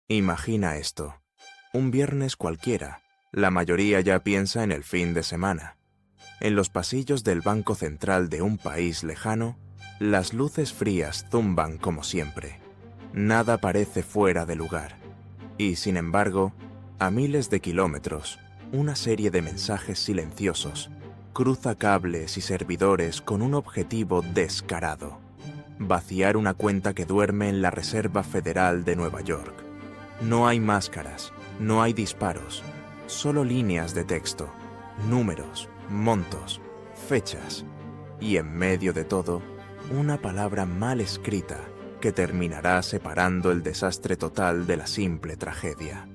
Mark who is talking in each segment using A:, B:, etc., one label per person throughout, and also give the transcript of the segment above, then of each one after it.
A: Imagina esto. Un viernes cualquiera, la mayoría ya piensa en el fin de semana. En los pasillos del Banco Central de un país lejano, las luces frías zumban como siempre. Nada parece fuera de lugar. Y, sin embargo, a miles de kilómetros, una serie de mensajes silenciosos cruza cables y servidores con un objetivo descarado: vaciar una cuenta que duerme en la Reserva Federal de Nueva York. No hay máscaras, no hay disparos, solo líneas de texto, números, montos, fechas, y en medio de todo, una palabra mal escrita que terminará separando el desastre total de la simple tragedia.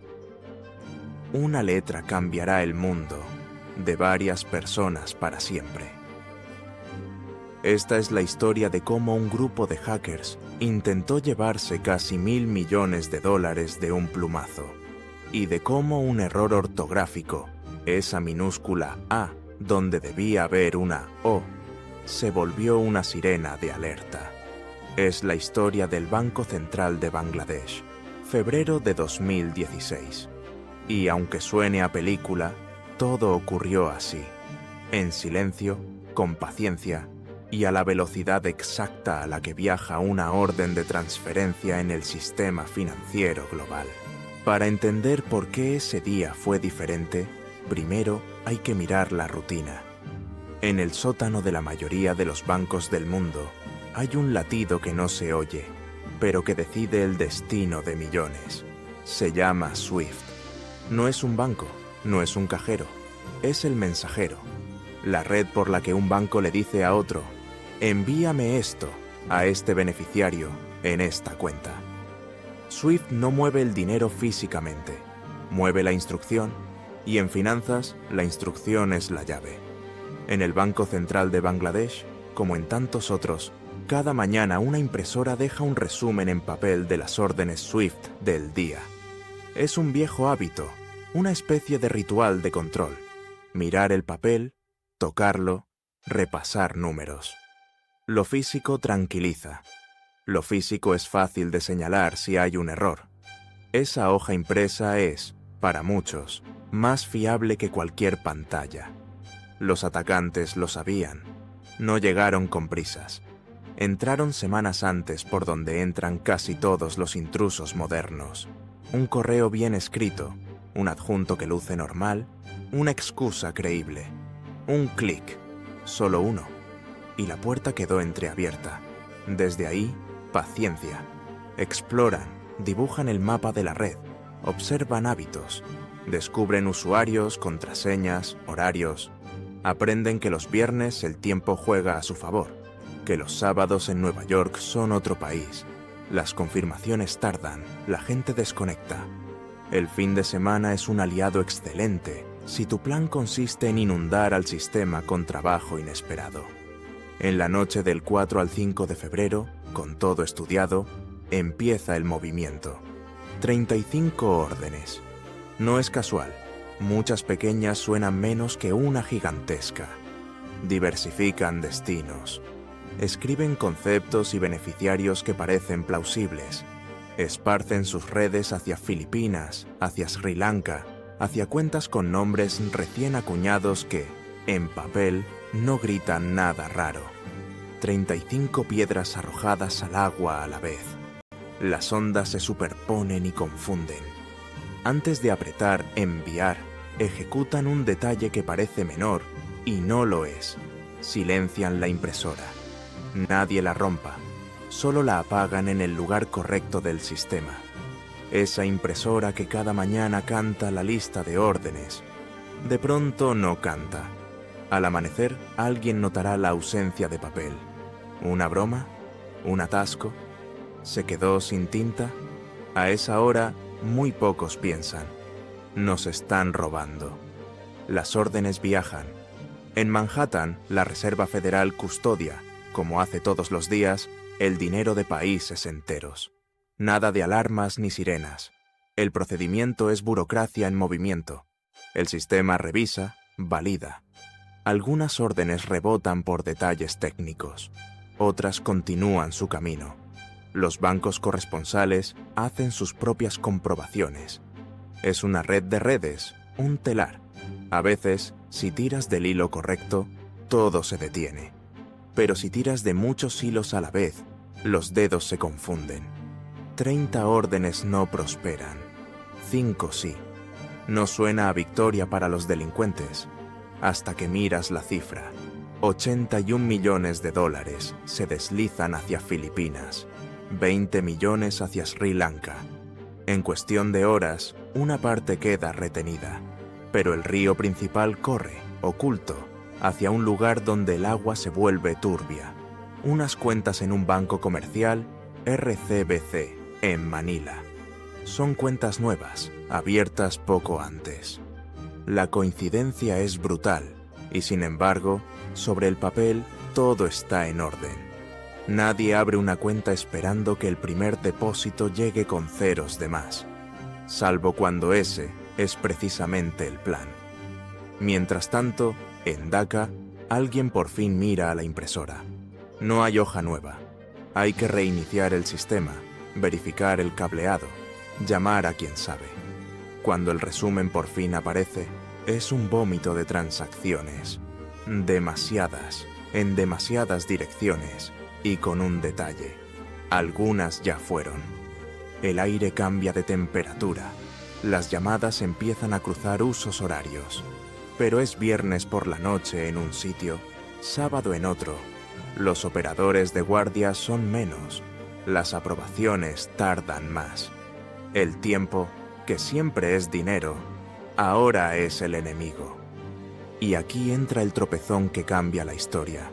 A: Una letra cambiará el mundo de varias personas para siempre. Esta es la historia de cómo un grupo de hackers intentó llevarse casi $1.000 millones de un plumazo, y de cómo un error ortográfico, esa minúscula A donde debía haber una O, se volvió una sirena de alerta. Es la historia del Banco Central de Bangladesh, febrero de 2016. Y aunque suene a película, todo ocurrió así, en silencio, con paciencia y a la velocidad exacta a la que viaja una orden de transferencia en el sistema financiero global. Para entender por qué ese día fue diferente, primero hay que mirar la rutina. En el sótano de la mayoría de los bancos del mundo hay un latido que no se oye, pero que decide el destino de millones. Se llama SWIFT. No es un banco, no es un cajero, es el mensajero, la red por la que un banco le dice a otro: envíame esto a este beneficiario en esta cuenta. SWIFT no mueve el dinero físicamente, mueve la instrucción, y en finanzas la instrucción es la llave. En el Banco Central de Bangladesh, como en tantos otros, cada mañana una impresora deja un resumen en papel de las órdenes SWIFT del día. Es un viejo hábito, una especie de ritual de control: mirar el papel, tocarlo, repasar números. Lo físico tranquiliza. Lo físico es fácil de señalar si hay un error. Esa hoja impresa es, para muchos, más fiable que cualquier pantalla. Los atacantes lo sabían. No llegaron con prisas. Entraron semanas antes por donde entran casi todos los intrusos modernos. Un correo bien escrito, un adjunto que luce normal, una excusa creíble. Un clic, solo uno, y la puerta quedó entreabierta. Desde ahí, paciencia. Exploran, dibujan el mapa de la red, observan hábitos, descubren usuarios, contraseñas, horarios. Aprenden que los viernes el tiempo juega a su favor, que los sábados en Nueva York son otro país. Las confirmaciones tardan, la gente desconecta. El fin de semana es un aliado excelente si tu plan consiste en inundar al sistema con trabajo inesperado. En la noche del 4 al 5 de febrero, con todo estudiado, empieza el movimiento. 35 órdenes. No es casual, muchas pequeñas suenan menos que una gigantesca. Diversifican destinos. Escriben conceptos y beneficiarios que parecen plausibles. Esparcen sus redes hacia Filipinas, hacia Sri Lanka, hacia cuentas con nombres recién acuñados que, en papel, no gritan nada raro. 35 piedras arrojadas al agua a la vez. Las ondas se superponen y confunden. Antes de apretar enviar, ejecutan un detalle que parece menor y no lo es. Silencian la impresora. Nadie la rompa, solo la apagan en el lugar correcto del sistema. Esa impresora que cada mañana canta la lista de órdenes, de pronto no canta. Al amanecer, alguien notará la ausencia de papel. ¿Una broma? ¿Un atasco? ¿Se quedó sin tinta? A esa hora, muy pocos piensan. Nos están robando. Las órdenes viajan. En Manhattan, la Reserva Federal custodia, como hace todos los días, el dinero de países enteros. Nada de alarmas ni sirenas. El procedimiento es burocracia en movimiento. El sistema revisa, valida. Algunas órdenes rebotan por detalles técnicos. Otras continúan su camino. Los bancos corresponsales hacen sus propias comprobaciones. Es una red de redes, un telar. A veces, si tiras del hilo correcto, todo se detiene. Pero si tiras de muchos hilos a la vez, los dedos se confunden. 30 órdenes no prosperan. 5 sí. No suena a victoria para los delincuentes, hasta que miras la cifra. 81 millones de dólares se deslizan hacia Filipinas, 20 millones hacia Sri Lanka. En cuestión de horas, una parte queda retenida, pero el río principal corre, oculto, hacia un lugar donde el agua se vuelve turbia. Unas cuentas en un banco comercial, RCBC, en Manila. Son cuentas nuevas, abiertas poco antes. La coincidencia es brutal, y sin embargo, sobre el papel todo está en orden. Nadie abre una cuenta esperando que el primer depósito llegue con ceros de más, salvo cuando ese es precisamente el plan. Mientras tanto, en Dhaka, alguien por fin mira a la impresora. No hay hoja nueva. Hay que reiniciar el sistema, verificar el cableado, llamar a quien sabe. Cuando el resumen por fin aparece, es un vómito de transacciones. Demasiadas, en demasiadas direcciones, y con un detalle. Algunas ya fueron. El aire cambia de temperatura. Las llamadas empiezan a cruzar usos horarios. Pero es viernes por la noche en un sitio, sábado en otro. Los operadores de guardia son menos. Las aprobaciones tardan más. El tiempo, que siempre es dinero, ahora es el enemigo. Y aquí entra el tropezón que cambia la historia.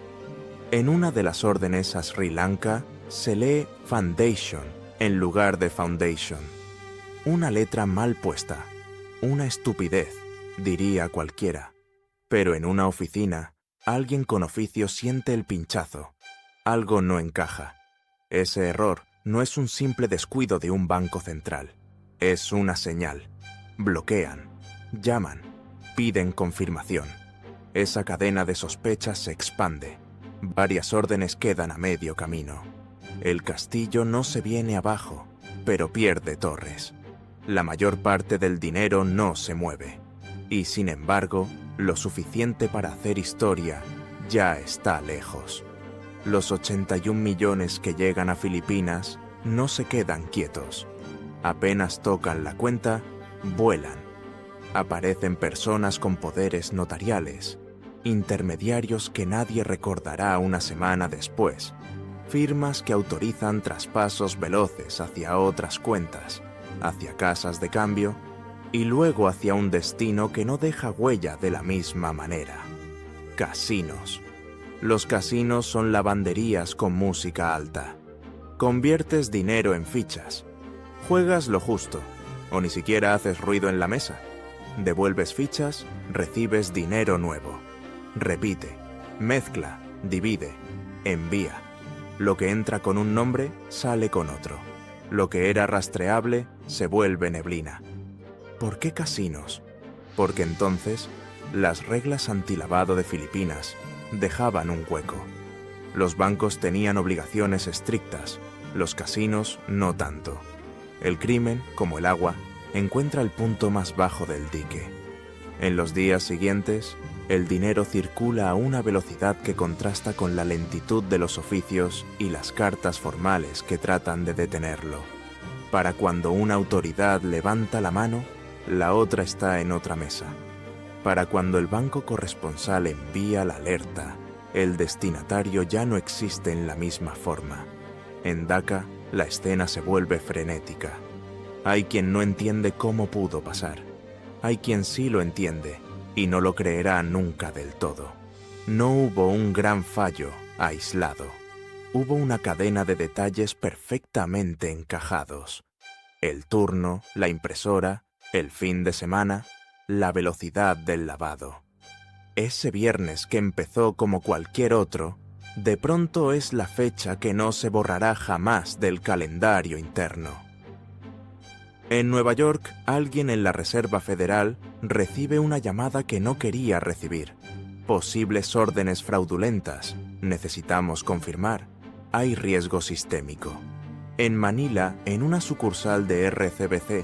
A: En una de las órdenes a Sri Lanka se lee Foundation en lugar de Foundation. Una letra mal puesta, una estupidez, diría cualquiera. Pero en una oficina, alguien con oficio siente el pinchazo. Algo no encaja. Ese error no es un simple descuido de un banco central. Es una señal. Bloquean, llaman, piden confirmación. Esa cadena de sospechas se expande. Varias órdenes quedan a medio camino. El castillo no se viene abajo, pero pierde torres. La mayor parte del dinero no se mueve. Y sin embargo, lo suficiente para hacer historia ya está lejos. Los 81 millones que llegan a Filipinas no se quedan quietos. Apenas tocan la cuenta, vuelan. Aparecen personas con poderes notariales, intermediarios que nadie recordará una semana después, firmas que autorizan traspasos veloces hacia otras cuentas, hacia casas de cambio y luego hacia un destino que no deja huella de la misma manera. Casinos. Los casinos son lavanderías con música alta. Conviertes dinero en fichas. Juegas lo justo, o ni siquiera haces ruido en la mesa. Devuelves fichas, recibes dinero nuevo. Repite, mezcla, divide, envía. Lo que entra con un nombre, sale con otro. Lo que era rastreable, se vuelve neblina. ¿Por qué casinos? Porque entonces, las reglas antilavado de Filipinas dejaban un hueco. Los bancos tenían obligaciones estrictas, los casinos no tanto. El crimen, como el agua, encuentra el punto más bajo del dique. En los días siguientes, el dinero circula a una velocidad que contrasta con la lentitud de los oficios y las cartas formales que tratan de detenerlo. Para cuando una autoridad levanta la mano, la otra está en otra mesa. Para cuando el banco corresponsal envía la alerta, el destinatario ya no existe en la misma forma. En Dhaka, la escena se vuelve frenética. Hay quien no entiende cómo pudo pasar. Hay quien sí lo entiende y no lo creerá nunca del todo. No hubo un gran fallo aislado. Hubo una cadena de detalles perfectamente encajados. El turno, la impresora, el fin de semana, la velocidad del lavado. Ese viernes que empezó como cualquier otro, de pronto es la fecha que no se borrará jamás del calendario interno. En Nueva York, alguien en la Reserva Federal recibe una llamada que no quería recibir. Posibles órdenes fraudulentas. Necesitamos confirmar. Hay riesgo sistémico. En Manila, en una sucursal de RCBC,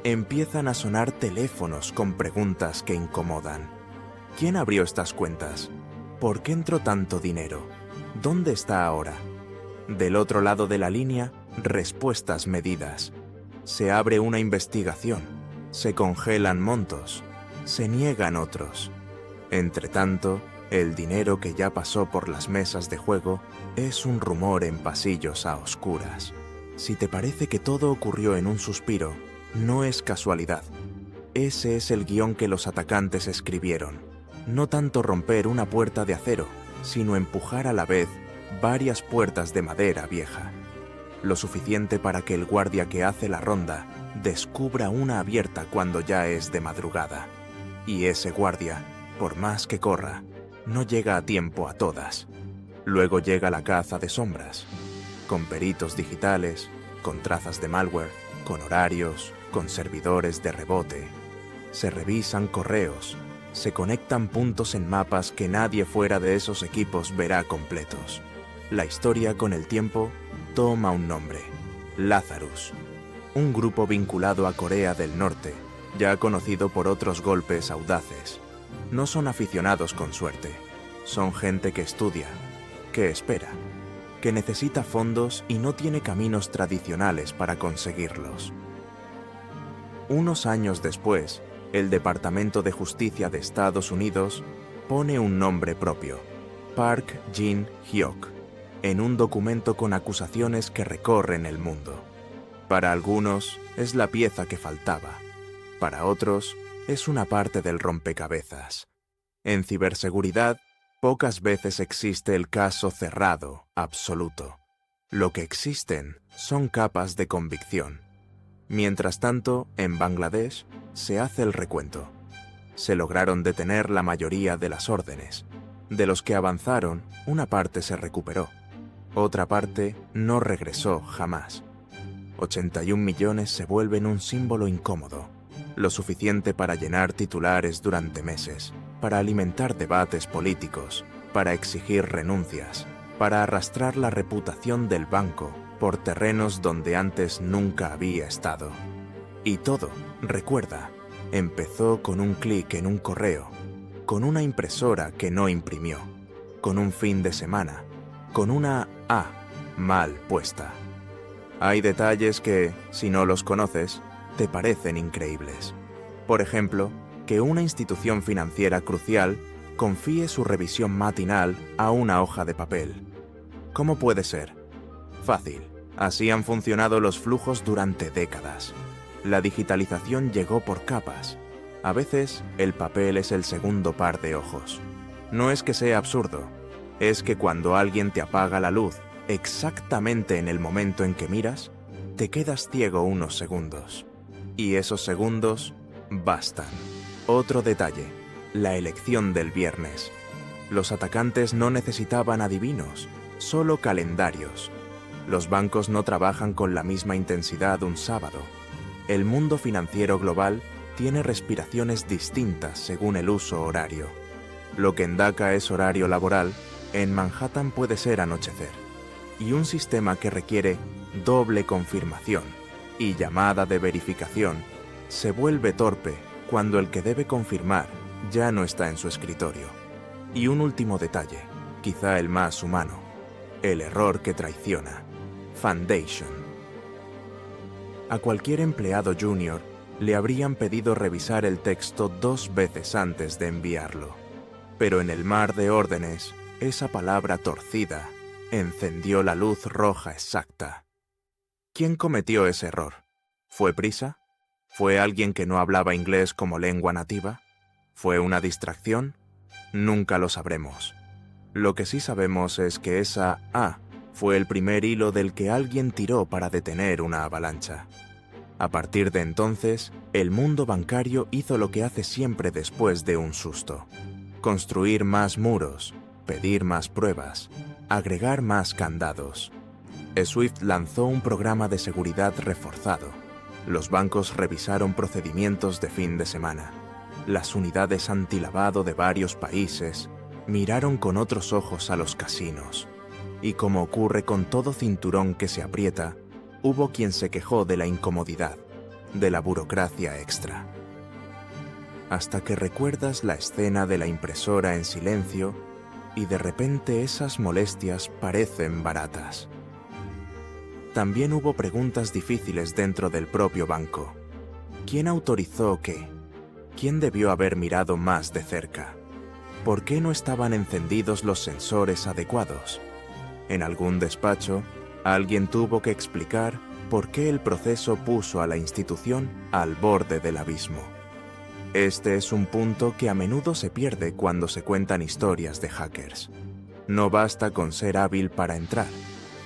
A: empiezan a sonar teléfonos con preguntas que incomodan. ¿Quién abrió estas cuentas? ¿Por qué entró tanto dinero? ¿Dónde está ahora? Del otro lado de la línea, respuestas medidas. Se abre una investigación. Se congelan montos. Se niegan otros. Entretanto, el dinero que ya pasó por las mesas de juego es un rumor en pasillos a oscuras. Si te parece que todo ocurrió en un suspiro, no es casualidad. Ese es el guión que los atacantes escribieron. No tanto romper una puerta de acero, sino empujar a la vez varias puertas de madera vieja. Lo suficiente para que el guardia que hace la ronda descubra una abierta cuando ya es de madrugada. Y ese guardia, por más que corra, no llega a tiempo a todas. Luego llega la caza de sombras, con peritos digitales, con trazas de malware, con horarios, con servidores de rebote. Se revisan correos, se conectan puntos en mapas que nadie fuera de esos equipos verá completos. La historia con el tiempo toma un nombre: Lazarus, un grupo vinculado a Corea del Norte, ya conocido por otros golpes audaces. No son aficionados con suerte, son gente que estudia, que espera, que necesita fondos y no tiene caminos tradicionales para conseguirlos. Unos años después, el Departamento de Justicia de Estados Unidos pone un nombre propio: Park Jin-hyuk, en un documento con acusaciones que recorren el mundo. Para algunos es la pieza que faltaba, para otros es una parte del rompecabezas. En ciberseguridad, pocas veces existe el caso cerrado, absoluto. Lo que existen son capas de convicción. Mientras tanto, en Bangladesh se hace el recuento. Se lograron detener la mayoría de las órdenes. De los que avanzaron, una parte se recuperó. Otra parte no regresó jamás. 81 millones se vuelven un símbolo incómodo, lo suficiente para llenar titulares durante meses, para alimentar debates políticos, para exigir renuncias, para arrastrar la reputación del banco por terrenos donde antes nunca había estado. Y todo, recuerda, empezó con un clic en un correo, con una impresora que no imprimió, con un fin de semana, con una A mal puesta. Hay detalles que, si no los conoces, te parecen increíbles. Por ejemplo, que una institución financiera crucial confíe su revisión matinal a una hoja de papel. ¿Cómo puede ser? Fácil. Así han funcionado los flujos durante décadas. La digitalización llegó por capas. A veces, el papel es el segundo par de ojos. No es que sea absurdo, es que cuando alguien te apaga la luz exactamente en el momento en que miras, te quedas ciego unos segundos. Y esos segundos bastan. Otro detalle: la elección del viernes. Los atacantes no necesitaban adivinos, solo calendarios. Los bancos no trabajan con la misma intensidad un sábado. El mundo financiero global tiene respiraciones distintas según el uso horario. Lo que en Dhaka es horario laboral, en Manhattan puede ser anochecer. Y un sistema que requiere doble confirmación y llamada de verificación se vuelve torpe cuando el que debe confirmar ya no está en su escritorio. Y un último detalle, quizá el más humano: el error que traiciona. Foundation. A cualquier empleado junior le habrían pedido revisar el texto 2 veces antes de enviarlo. Pero en el mar de órdenes, esa palabra torcida encendió la luz roja exacta. ¿Quién cometió ese error? ¿Fue prisa? ¿Fue alguien que no hablaba inglés como lengua nativa? ¿Fue una distracción? Nunca lo sabremos. Lo que sí sabemos es que esa A fue el primer hilo del que alguien tiró para detener una avalancha. A partir de entonces, el mundo bancario hizo lo que hace siempre después de un susto: construir más muros, pedir más pruebas, agregar más candados. SWIFT lanzó un programa de seguridad reforzado. Los bancos revisaron procedimientos de fin de semana. Las unidades antilavado de varios países miraron con otros ojos a los casinos. Y como ocurre con todo cinturón que se aprieta, hubo quien se quejó de la incomodidad, de la burocracia extra. Hasta que recuerdas la escena de la impresora en silencio y de repente esas molestias parecen baratas. También hubo preguntas difíciles dentro del propio banco. ¿Quién autorizó qué? ¿Quién debió haber mirado más de cerca? ¿Por qué no estaban encendidos los sensores adecuados? En algún despacho, alguien tuvo que explicar por qué el proceso puso a la institución al borde del abismo. Este es un punto que a menudo se pierde cuando se cuentan historias de hackers. No basta con ser hábil para entrar.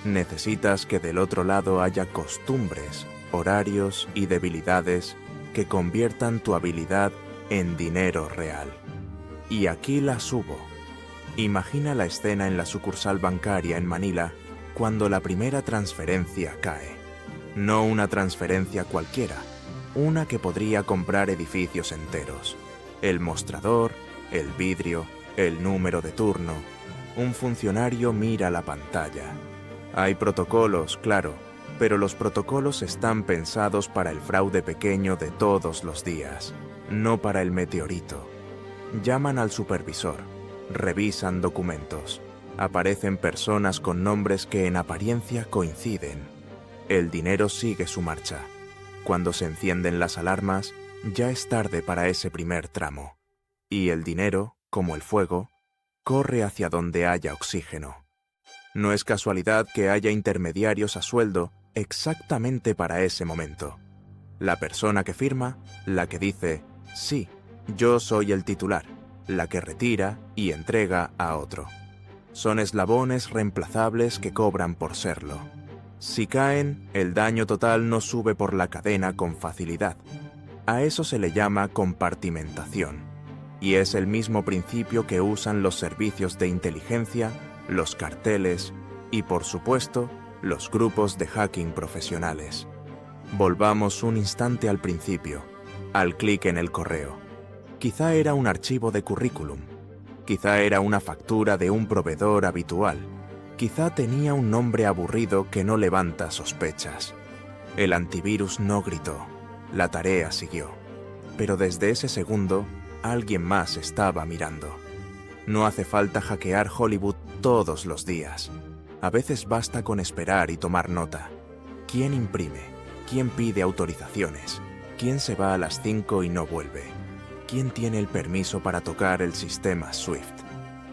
A: Necesitas que del otro lado haya costumbres, horarios y debilidades que conviertan tu habilidad en dinero real. Y aquí las hubo. Imagina la escena en la sucursal bancaria en Manila cuando la primera transferencia cae. No una transferencia cualquiera, una que podría comprar edificios enteros. El mostrador, el vidrio, el número de turno. Un funcionario mira la pantalla. Hay protocolos, claro, pero los protocolos están pensados para el fraude pequeño de todos los días, no para el meteorito. Llaman al supervisor, revisan documentos, aparecen personas con nombres que en apariencia coinciden. El dinero sigue su marcha. Cuando se encienden las alarmas, ya es tarde para ese primer tramo. Y el dinero, como el fuego, corre hacia donde haya oxígeno. No es casualidad que haya intermediarios a sueldo exactamente para ese momento. La persona que firma, la que dice, sí, yo soy el titular, la que retira y entrega a otro. Son eslabones reemplazables que cobran por serlo. Si caen, el daño total no sube por la cadena con facilidad. A eso se le llama compartimentación, y es el mismo principio que usan los servicios de inteligencia, los carteles y, por supuesto, los grupos de hacking profesionales. Volvamos un instante al principio, al clic en el correo. Quizá era un archivo de currículum, quizá era una factura de un proveedor habitual, quizá tenía un nombre aburrido que no levanta sospechas. El antivirus no gritó, la tarea siguió, pero desde ese segundo, alguien más estaba mirando. No hace falta hackear Hollywood todos los días. A veces basta con esperar y tomar nota. ¿Quién imprime? ¿Quién pide autorizaciones? ¿Quién se va a las 5 y no vuelve? ¿Quién tiene el permiso para tocar el sistema Swift?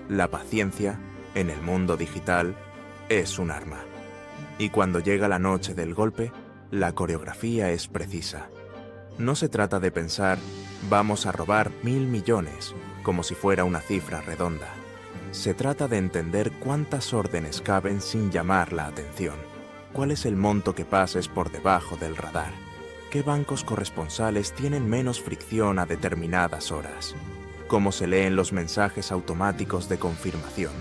A: La paciencia, en el mundo digital, es un arma. Y cuando llega la noche del golpe, la coreografía es precisa. No se trata de pensar, vamos a robar 1.000 millones, como si fuera una cifra redonda. Se trata de entender cuántas órdenes caben sin llamar la atención. ¿Cuál es el monto que pases por debajo del radar? ¿Qué bancos corresponsales tienen menos fricción a determinadas horas? ¿Cómo se leen los mensajes automáticos de confirmación?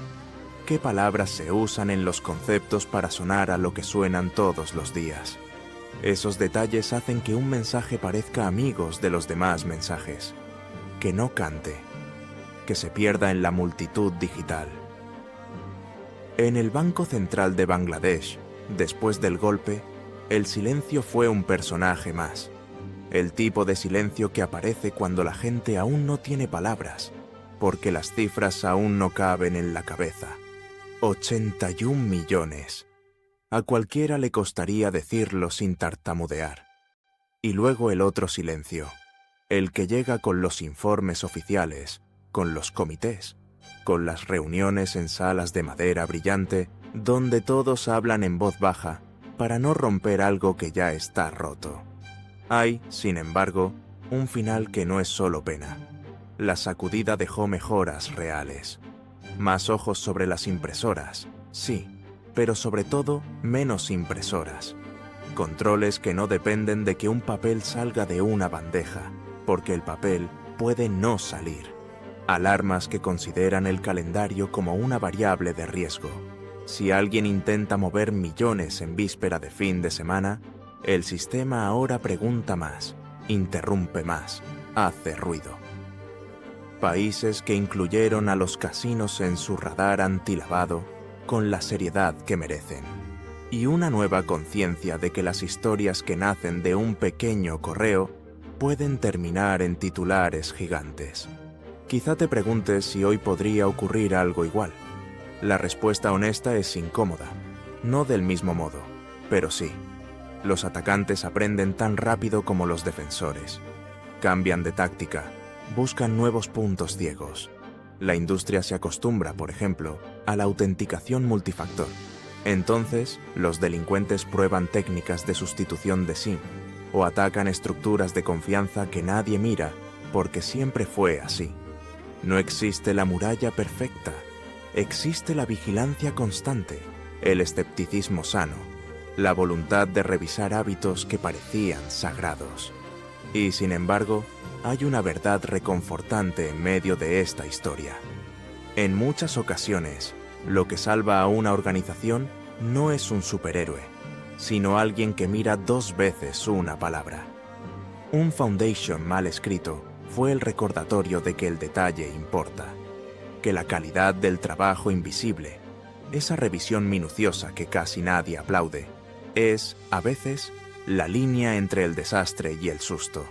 A: ¿Qué palabras se usan en los conceptos para sonar a lo que suenan todos los días? Esos detalles hacen que un mensaje parezca amigos de los demás mensajes, que no cante, que se pierda en la multitud digital. En el Banco Central de Bangladesh, después del golpe, el silencio fue un personaje más. El tipo de silencio que aparece cuando la gente aún no tiene palabras, porque las cifras aún no caben en la cabeza. 81 millones. A cualquiera le costaría decirlo sin tartamudear. Y luego el otro silencio, el que llega con los informes oficiales, con los comités, con las reuniones en salas de madera brillante, donde todos hablan en voz baja para no romper algo que ya está roto. Hay, sin embargo, un final que no es solo pena. La sacudida dejó mejoras reales. Más ojos sobre las impresoras, sí, pero sobre todo menos impresoras. Controles que no dependen de que un papel salga de una bandeja, porque el papel puede no salir. Alarmas que consideran el calendario como una variable de riesgo. Si alguien intenta mover millones en víspera de fin de semana, el sistema ahora pregunta más, interrumpe más, hace ruido. Países que incluyeron a los casinos en su radar antilavado con la seriedad que merecen. y una nueva conciencia de que las historias que nacen de un pequeño correo pueden terminar en titulares gigantes. Quizá te preguntes si hoy podría ocurrir algo igual. La respuesta honesta es incómoda, no del mismo modo, pero sí. Los atacantes aprenden tan rápido como los defensores. Cambian de táctica, buscan nuevos puntos ciegos. La industria se acostumbra, por ejemplo, a la autenticación multifactor. Entonces, los delincuentes prueban técnicas de sustitución de SIM o atacan estructuras de confianza que nadie mira porque siempre fue así. No existe la muralla perfecta, existe la vigilancia constante, el escepticismo sano, la voluntad de revisar hábitos que parecían sagrados. Y sin embargo, hay una verdad reconfortante en medio de esta historia. En muchas ocasiones, lo que salva a una organización no es un superhéroe, sino alguien que mira 2 veces una palabra. Un foundation mal escrito fue el recordatorio de que el detalle importa, que la calidad del trabajo invisible, esa revisión minuciosa que casi nadie aplaude, es, a veces, la línea entre el desastre y el susto.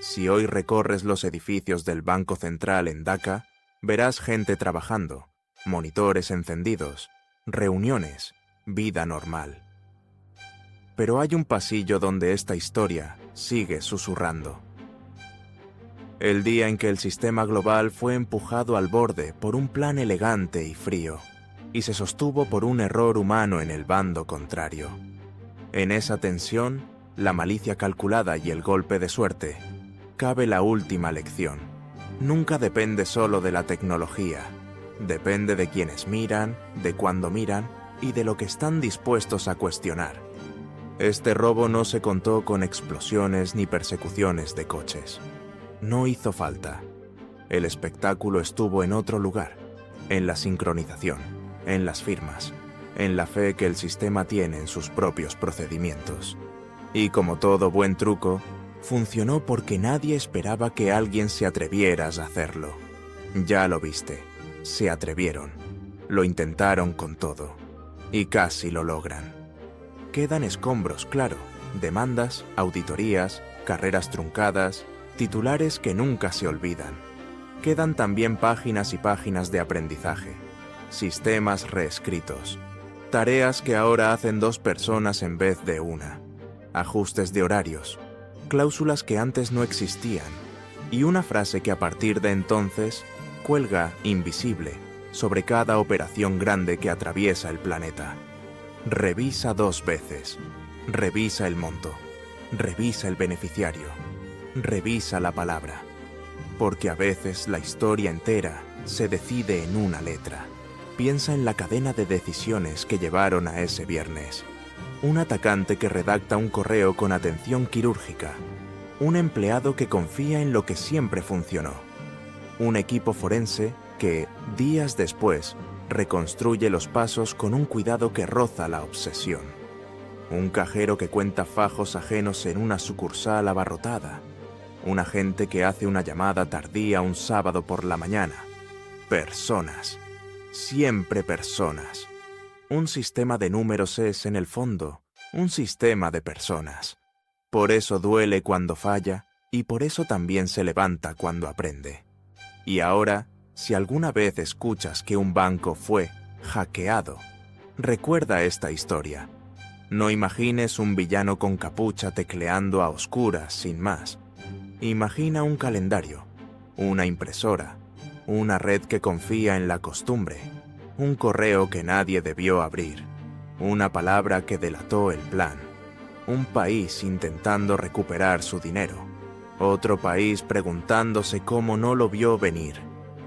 A: Si hoy recorres los edificios del Banco Central en Dhaka, verás gente trabajando, monitores encendidos, reuniones, vida normal. Pero hay un pasillo donde esta historia sigue susurrando. El día en que el sistema global fue empujado al borde por un plan elegante y frío, y se sostuvo por un error humano en el bando contrario. En esa tensión, la malicia calculada y el golpe de suerte, cabe la última lección. Nunca depende solo de la tecnología. Depende de quienes miran, de cuándo miran y de lo que están dispuestos a cuestionar. Este robo no se contó con explosiones ni persecuciones de coches. No hizo falta. El espectáculo estuvo en otro lugar, en la sincronización, en las firmas, en la fe que el sistema tiene en sus propios procedimientos. Y como todo buen truco, funcionó porque nadie esperaba que alguien se atreviera a hacerlo. Ya lo viste, se atrevieron, lo intentaron con todo, y casi lo logran. Quedan escombros, claro, demandas, auditorías, carreras truncadas, titulares que nunca se olvidan. Quedan también páginas y páginas de aprendizaje, sistemas reescritos, tareas que ahora hacen 2 personas en vez de una, ajustes de horarios, cláusulas que antes no existían, y una frase que a partir de entonces cuelga invisible sobre cada operación grande que atraviesa el planeta. Revisa 2 veces, revisa el monto, revisa el beneficiario, revisa la palabra, porque a veces la historia entera se decide en una letra. Piensa en la cadena de decisiones que llevaron a ese viernes. Un atacante que redacta un correo con atención quirúrgica. Un empleado que confía en lo que siempre funcionó. Un equipo forense que, días después, reconstruye los pasos con un cuidado que roza la obsesión. Un cajero que cuenta fajos ajenos en una sucursal abarrotada. Un agente que hace una llamada tardía un sábado por la mañana. Personas. Siempre personas. Un sistema de números es, en el fondo, un sistema de personas. Por eso duele cuando falla y por eso también se levanta cuando aprende. Y ahora, si alguna vez escuchas que un banco fue hackeado, recuerda esta historia. No imagines un villano con capucha tecleando a oscuras sin más. Imagina un calendario, una impresora, una red que confía en la costumbre, un correo que nadie debió abrir, una palabra que delató el plan, un país intentando recuperar su dinero, otro país preguntándose cómo no lo vio venir,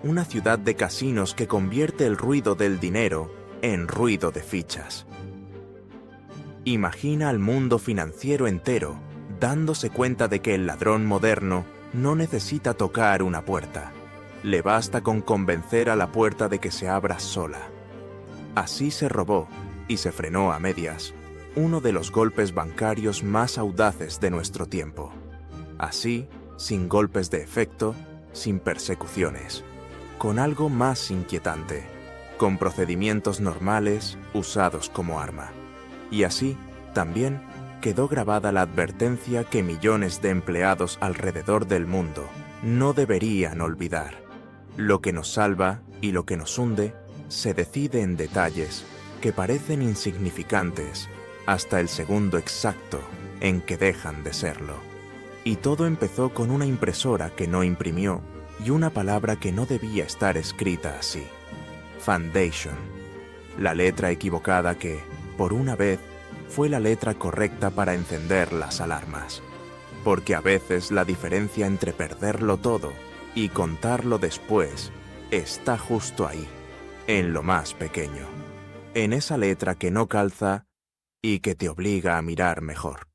A: una ciudad de casinos que convierte el ruido del dinero en ruido de fichas. Imagina al mundo financiero entero dándose cuenta de que el ladrón moderno no necesita tocar una puerta. Le basta con convencer a la puerta de que se abra sola. Así se robó, y se frenó a medias, uno de los golpes bancarios más audaces de nuestro tiempo. Así, sin golpes de efecto, sin persecuciones, con algo más inquietante, con procedimientos normales usados como arma. Y así, también, quedó grabada la advertencia que millones de empleados alrededor del mundo no deberían olvidar. Lo que nos salva y lo que nos hunde se decide en detalles que parecen insignificantes hasta el segundo exacto en que dejan de serlo. Y todo empezó con una impresora que no imprimió y una palabra que no debía estar escrita así: Foundation. La letra equivocada que, por una vez, fue la letra correcta para encender las alarmas. Porque a veces la diferencia entre perderlo todo y contarlo después está justo ahí, en lo más pequeño, en esa letra que no calza y que te obliga a mirar mejor.